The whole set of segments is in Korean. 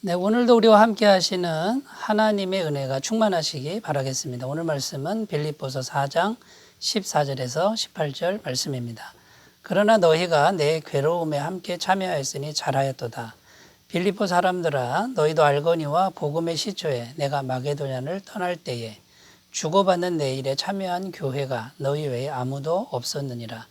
네, 오늘도 우리와 함께 하시는 하나님의 은혜가 충만하시기 바라겠습니다. 오늘 말씀은 빌립보서 4장 14절에서 18절 말씀입니다. 그러나 너희가 내 괴로움에 함께 참여하였으니 잘하였도다. 빌립보 사람들아, 너희도 알거니와 복음의 시초에 내가 마게도냐를 떠날 때에 주고받는 내 일에 참여한 교회가 너희 외에 아무도 없었느니라.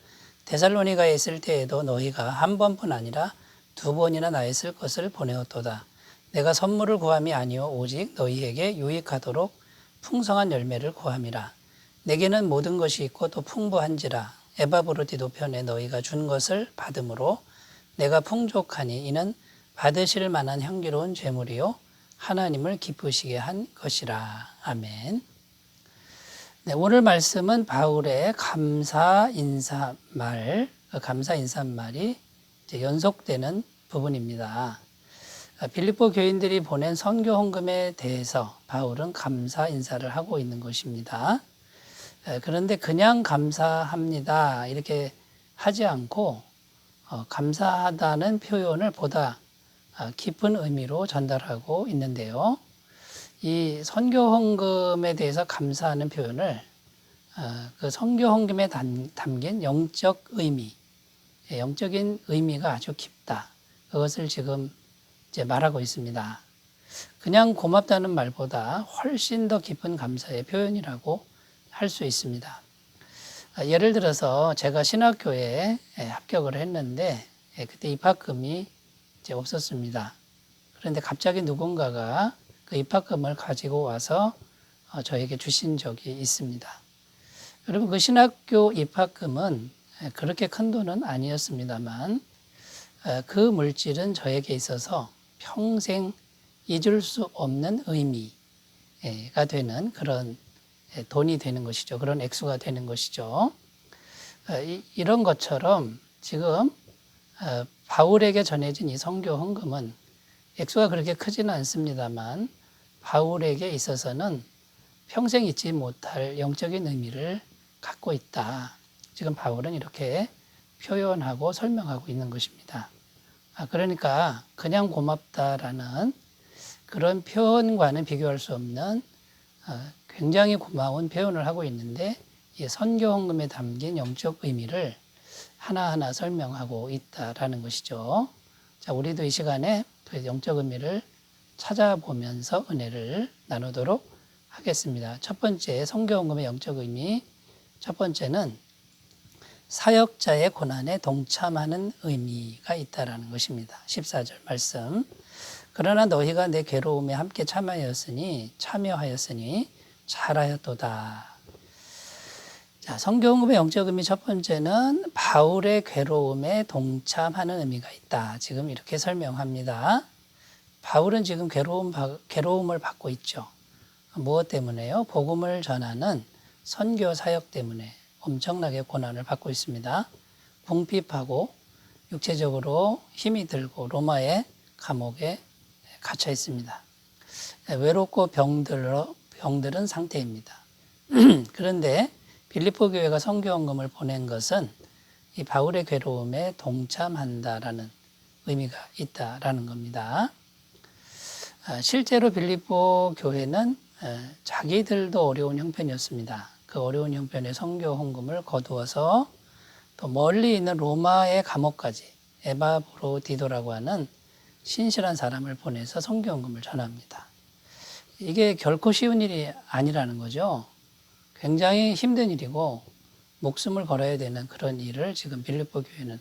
데살로니가에 있을 때에도 너희가 한 번뿐 아니라 두 번이나 나의 쓸 것을 보내었도다. 내가 선물을 구함이 아니요 오직 너희에게 유익하도록 풍성한 열매를 구함이라. 내게는 모든 것이 있고 또 풍부한지라. 에바브로디도 편에 너희가 준 것을 받음으로 내가 풍족하니 이는 받으실 만한 향기로운 제물이요 하나님을 기쁘시게 한 것이라. 아멘. 네, 오늘 말씀은 바울의 감사 인사말이 연속되는 부분입니다. 빌립보 교인들이 보낸 선교 헌금에 대해서 바울은 감사 인사를 하고 있는 것입니다. 그런데 그냥 감사합니다 이렇게 하지 않고 감사하다는 표현을 보다 깊은 의미로 전달하고 있는데요. 이 선교 헌금에 대해서 감사하는 표현을 그 선교 헌금에 담긴 영적 의미, 영적인 의미가 아주 깊다. 그것을 지금 이제 말하고 있습니다. 그냥 고맙다는 말보다 훨씬 더 깊은 감사의 표현이라고 할 수 있습니다. 예를 들어서 제가 신학교에 합격을 했는데 그때 입학금이 이제 없었습니다. 그런데 갑자기 누군가가 그 입학금을 가지고 와서 저에게 주신 적이 있습니다. 여러분, 그 신학교 입학금은 그렇게 큰 돈은 아니었습니다만 그 물질은 저에게 있어서 평생 잊을 수 없는 의미가 되는 그런 돈이 되는 것이죠. 그런 액수가 되는 것이죠. 이런 것처럼 지금 바울에게 전해진 이 선교 헌금은 액수가 그렇게 크지는 않습니다만 바울에게 있어서는 평생 잊지 못할 영적인 의미를 갖고 있다. 지금 바울은 이렇게 표현하고 설명하고 있는 것입니다. 그러니까 그냥 고맙다라는 그런 표현과는 비교할 수 없는 굉장히 고마운 표현을 하고 있는데 이 선교 헌금에 담긴 영적 의미를 하나하나 설명하고 있다라는 것이죠. 자, 우리도 이 시간에 영적 의미를 찾아보면서 은혜를 나누도록 하겠습니다. 첫 번째, 선교 헌금의 영적 의미. 첫 번째는 사역자의 고난에 동참하는 의미가 있다라는 것입니다. 14절 말씀. 그러나 너희가 내 괴로움에 함께 참여하였으니 잘하였도다. 자, 선교 헌금의 영적 의미 첫 번째는 바울의 괴로움에 동참하는 의미가 있다. 지금 이렇게 설명합니다. 바울은 지금 괴로움을 받고 있죠. 무엇 때문에요? 복음을 전하는 선교 사역 때문에 엄청나게 고난을 받고 있습니다. 궁핍하고 육체적으로 힘이 들고 로마의 감옥에 갇혀 있습니다. 외롭고 병들은 상태입니다. 그런데 빌립보 교회가 선교 헌금을 보낸 것은 이 바울의 괴로움에 동참한다라는 의미가 있다라는 겁니다. 실제로 빌립보 교회는 자기들도 어려운 형편이었습니다. 그 어려운 형편에 선교 헌금을 거두어서 또 멀리 있는 로마의 감옥까지 에바브로디도라고 하는 신실한 사람을 보내서 선교 헌금을 전합니다. 이게 결코 쉬운 일이 아니라는 거죠. 굉장히 힘든 일이고 목숨을 걸어야 되는 그런 일을 지금 빌립보 교회는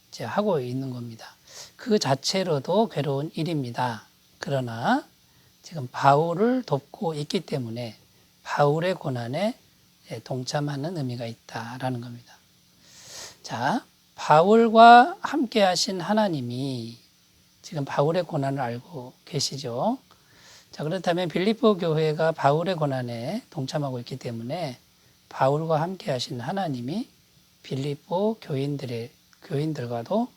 이제 하고 있는 겁니다. 그 자체로도 괴로운 일입니다. 그러나 지금 바울을 돕고 있기 때문에 바울의 고난에 동참하는 의미가 있다라는 겁니다. 자, 바울과 함께 하신 하나님이 지금 바울의 고난을 알고 계시죠. 자, 그렇다면 빌립보 교회가 바울의 고난에 동참하고 있기 때문에 바울과 함께 하신 하나님이 빌립보 교인들과도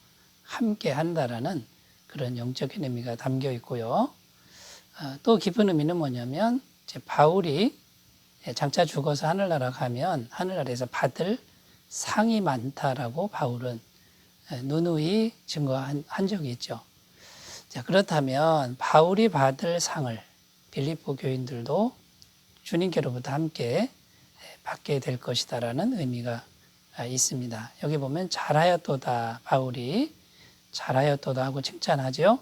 함께 한다라는 그런 영적인 의미가 담겨 있고요. 또 깊은 의미는 뭐냐면 바울이 장차 죽어서 하늘나라 가면 하늘나라에서 받을 상이 많다라고 바울은 누누이 증거한 적이 있죠. 자, 그렇다면 바울이 받을 상을 빌립보 교인들도 주님께로부터 함께 받게 될 것이다라는 의미가 있습니다. 여기 보면 잘하였도다, 바울이 잘하였도다 하고 칭찬하죠.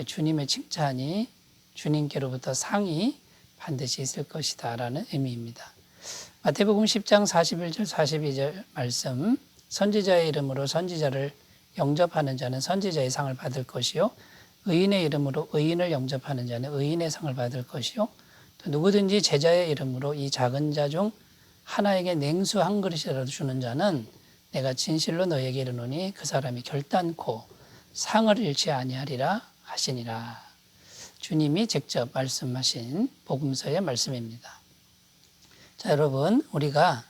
주님의 칭찬이 주님께로부터 상이 반드시 있을 것이다 라는 의미입니다. 마태복음 10장 41절 42절 말씀, 선지자의 이름으로 선지자를 영접하는 자는 선지자의 상을 받을 것이요, 의인의 이름으로 의인을 영접하는 자는 의인의 상을 받을 것이요, 또 누구든지 제자의 이름으로 이 작은 자 중 하나에게 냉수 한 그릇이라도 주는 자는 내가 진실로 너희에게 이르노니 그 사람이 결단코 상을 잃지 아니하리라 하시니라. 주님이 직접 말씀하신 복음서의 말씀입니다. 자, 여러분, 우리가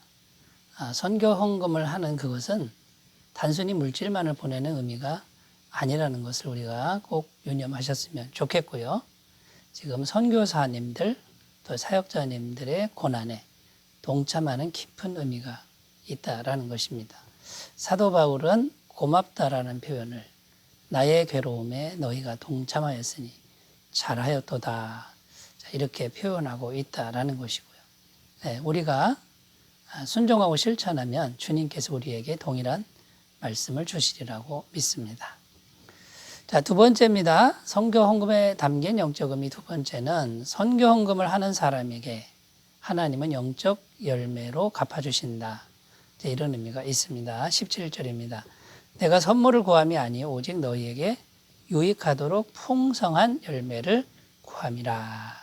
선교 헌금을 하는 그것은 단순히 물질만을 보내는 의미가 아니라는 것을 우리가 꼭 유념하셨으면 좋겠고요. 지금 선교사님들 또 사역자님들의 고난에 동참하는 깊은 의미가 있다라는 것입니다. 사도 바울은 고맙다라는 표현을 나의 괴로움에 너희가 동참하였으니 잘하였도다, 이렇게 표현하고 있다라는 것이고요. 네, 우리가 순종하고 실천하면 주님께서 우리에게 동일한 말씀을 주시리라고 믿습니다. 자, 두 번째입니다. 선교 헌금에 담긴 영적 의미 두 번째는 선교 헌금을 하는 사람에게 하나님은 영적 열매로 갚아주신다, 이런 의미가 있습니다. 17절입니다. 내가 선물을 구함이 아니요 오직 너희에게 유익하도록 풍성한 열매를 구함이라.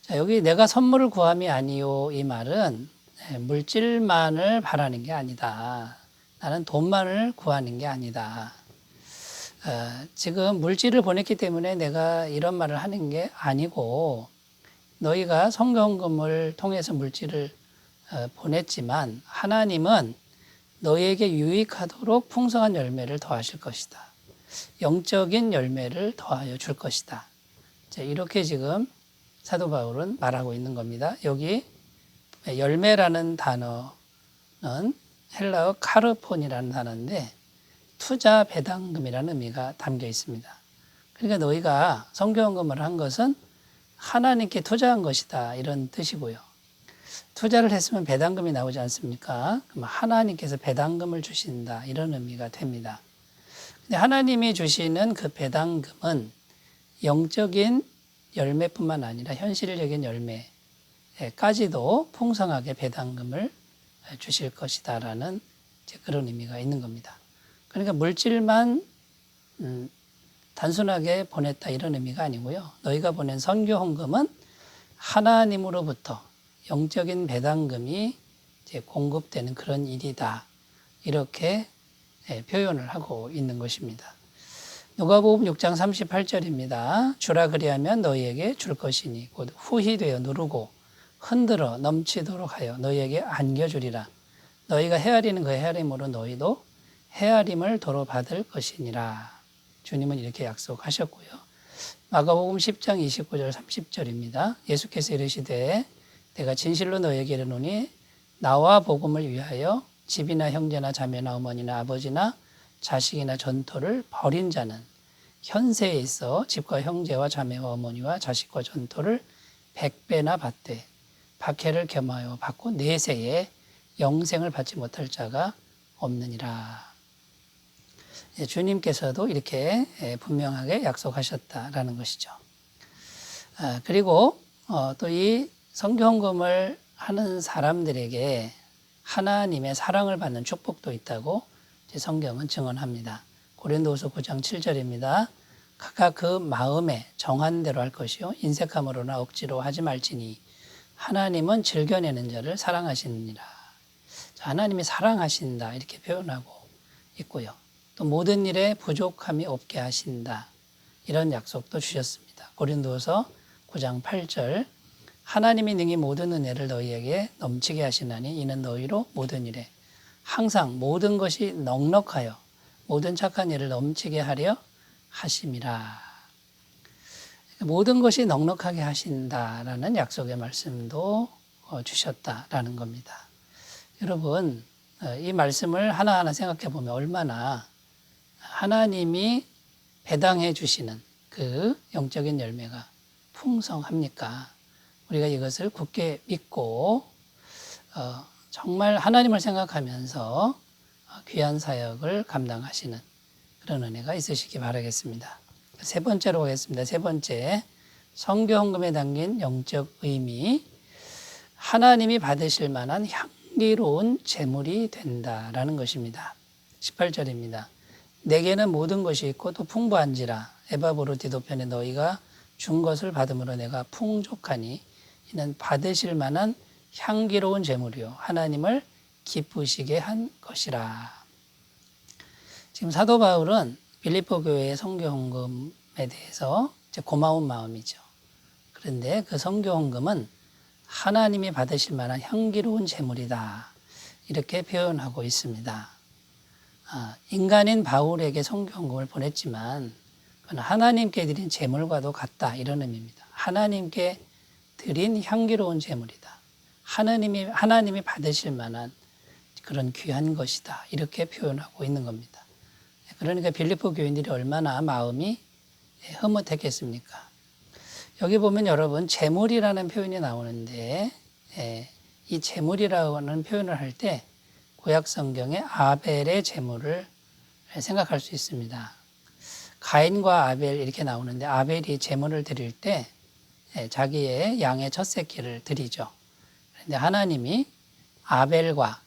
자, 여기 내가 선물을 구함이 아니요, 이 말은 물질만을 바라는 게 아니다. 나는 돈만을 구하는 게 아니다. 지금 물질을 보냈기 때문에 내가 이런 말을 하는 게 아니고, 너희가 선교헌금을 통해서 물질을 보냈지만 하나님은 너희에게 유익하도록 풍성한 열매를 더하실 것이다. 영적인 열매를 더하여 줄 것이다. 이렇게 지금 사도 바울은 말하고 있는 겁니다. 여기 열매라는 단어는 헬라어 카르폰이라는 단어인데 투자 배당금이라는 의미가 담겨 있습니다. 그러니까 너희가 선교헌금을 한 것은 하나님께 투자한 것이다, 이런 뜻이고요. 투자를 했으면 배당금이 나오지 않습니까? 그럼 하나님께서 배당금을 주신다, 이런 의미가 됩니다. 근데 하나님이 주시는 그 배당금은 영적인 열매뿐만 아니라 현실적인 열매까지도 풍성하게 배당금을 주실 것이다라는 그런 의미가 있는 겁니다. 그러니까 물질만 단순하게 보냈다, 이런 의미가 아니고요. 너희가 보낸 선교 헌금은 하나님으로부터 영적인 배당금이 이제 공급되는 그런 일이다, 이렇게 표현을 하고 있는 것입니다. 누가복음 6장 38절입니다. 주라 그리하면 너희에게 줄 것이니 곧 후히 되어 누르고 흔들어 넘치도록 하여 너희에게 안겨주리라. 너희가 헤아리는 그 헤아림으로 너희도 헤아림을 도로 받을 것이니라. 주님은 이렇게 약속하셨고요. 마가복음 10장 29절 30절입니다. 예수께서 이르시되 내가 진실로 너희에게 이르노니 나와 복음을 위하여 집이나 형제나 자매나 어머니나 아버지나 자식이나 전토를 벌인 자는 현세에 있어 집과 형제와 자매와 어머니와 자식과 전토를 100배나 받되 박해를 겸하여 받고 내세에 영생을 받지 못할 자가 없느니라. 주님께서도 이렇게 분명하게 약속하셨다라는 것이죠. 그리고 또 이 선교헌금을 하는 사람들에게 하나님의 사랑을 받는 축복도 있다고 성경은 증언합니다. 고린도후서 9장 7절입니다. 각각 그 마음에 정한 대로 할 것이요 인색함으로나 억지로 하지 말지니 하나님은 즐겨내는 자를 사랑하시느니라. 하나님이 사랑하신다, 이렇게 표현하고 있고요. 또 모든 일에 부족함이 없게 하신다, 이런 약속도 주셨습니다. 고린도후서 9장 8절 하나님이 능히 모든 은혜를 너희에게 넘치게 하시나니 이는 너희로 모든 일에 항상 모든 것이 넉넉하여 모든 착한 일을 넘치게 하려 하심이라. 모든 것이 넉넉하게 하신다라는 약속의 말씀도 주셨다라는 겁니다. 여러분, 이 말씀을 하나하나 생각해 보면 얼마나 하나님이 배당해 주시는 그 영적인 열매가 풍성합니까? 우리가 이것을 굳게 믿고 정말 하나님을 생각하면서 귀한 사역을 감당하시는 그런 은혜가 있으시기 바라겠습니다. 세 번째로 보겠습니다. 세 번째, 성교 헌금에 담긴 영적 의미, 하나님이 받으실 만한 향기로운 제물이 된다라는 것입니다. 18절입니다. 내게는 모든 것이 있고 또 풍부한지라 에바브로 디도편에 너희가 준 것을 받음으로 내가 풍족하니 이는 받으실 만한 향기로운 제물이요 하나님을 기쁘시게 한 것이라. 지금 사도 바울은 빌립보 교회의 선교 헌금에 대해서 이제 고마운 마음이죠. 그런데 그 선교 헌금은 하나님이 받으실 만한 향기로운 제물이다. 이렇게 표현하고 있습니다. 인간인 바울에게 선교 헌금을 보냈지만 그건 하나님께 드린 제물과도 같다. 이런 의미입니다. 하나님께 드린 향기로운 제물이다. 하나님이 받으실 만한 그런 귀한 것이다. 이렇게 표현하고 있는 겁니다. 그러니까 빌립보 교인들이 얼마나 마음이 흐뭇했겠습니까? 여기 보면 여러분 제물이라는 표현이 나오는데 이 제물이라는 표현을 할 때 구약 성경에 아벨의 제물을 생각할 수 있습니다. 가인과 아벨 이렇게 나오는데 아벨이 제물을 드릴 때 자기의 양의 첫 새끼를 드리죠. 그런데 하나님이 아벨과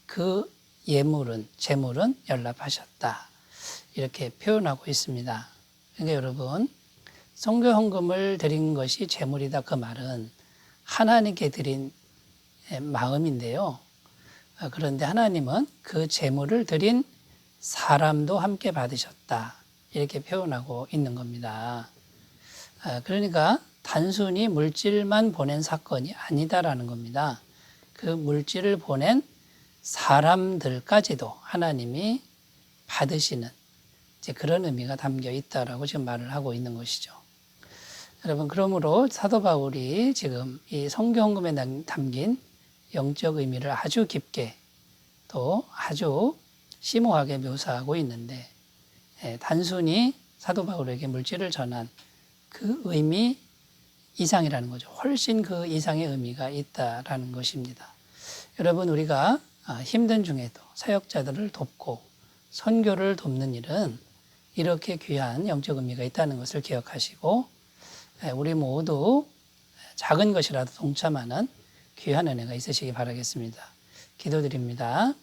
그 제물은 연락하셨다. 이렇게 표현하고 있습니다. 그러니까 여러분 선교 헌금을 드린 것이 제물이다. 그 말은 하나님께 드린 마음인데요. 그런데 하나님은 그 제물을 드린 사람도 함께 받으셨다. 이렇게 표현하고 있는 겁니다. 그러니까 단순히 물질만 보낸 사건이 아니다라는 겁니다. 그 물질을 보낸 사람들까지도 하나님이 받으시는 이제 그런 의미가 담겨 있다라고 지금 말을 하고 있는 것이죠. 여러분, 그러므로 사도 바울이 지금 이 선교 헌금에 담긴 영적 의미를 아주 깊게 또 아주 심오하게 묘사하고 있는데 단순히 사도 바울에게 물질을 전한 그 의미 이상이라는 거죠. 훨씬 그 이상의 의미가 있다라는 것입니다. 여러분, 우리가 힘든 중에도 사역자들을 돕고 선교를 돕는 일은 이렇게 귀한 영적 의미가 있다는 것을 기억하시고 우리 모두 작은 것이라도 동참하는 귀한 은혜가 있으시기 바라겠습니다. 기도드립니다.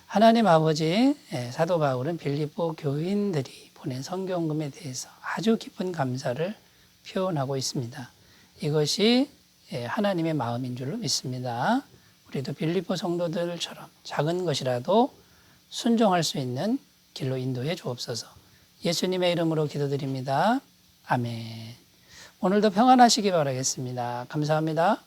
하나님 아버지, 사도 바울은 빌립보 교인들이 보낸 선교 헌금에 대해서 아주 깊은 감사를 표현하고 있습니다. 이것이 하나님의 마음인 줄로 믿습니다. 우리도 빌립보 성도들처럼 작은 것이라도 순종할 수 있는 길로 인도해 주옵소서. 예수님의 이름으로 기도드립니다. 아멘. 오늘도 평안하시기 바라겠습니다. 감사합니다.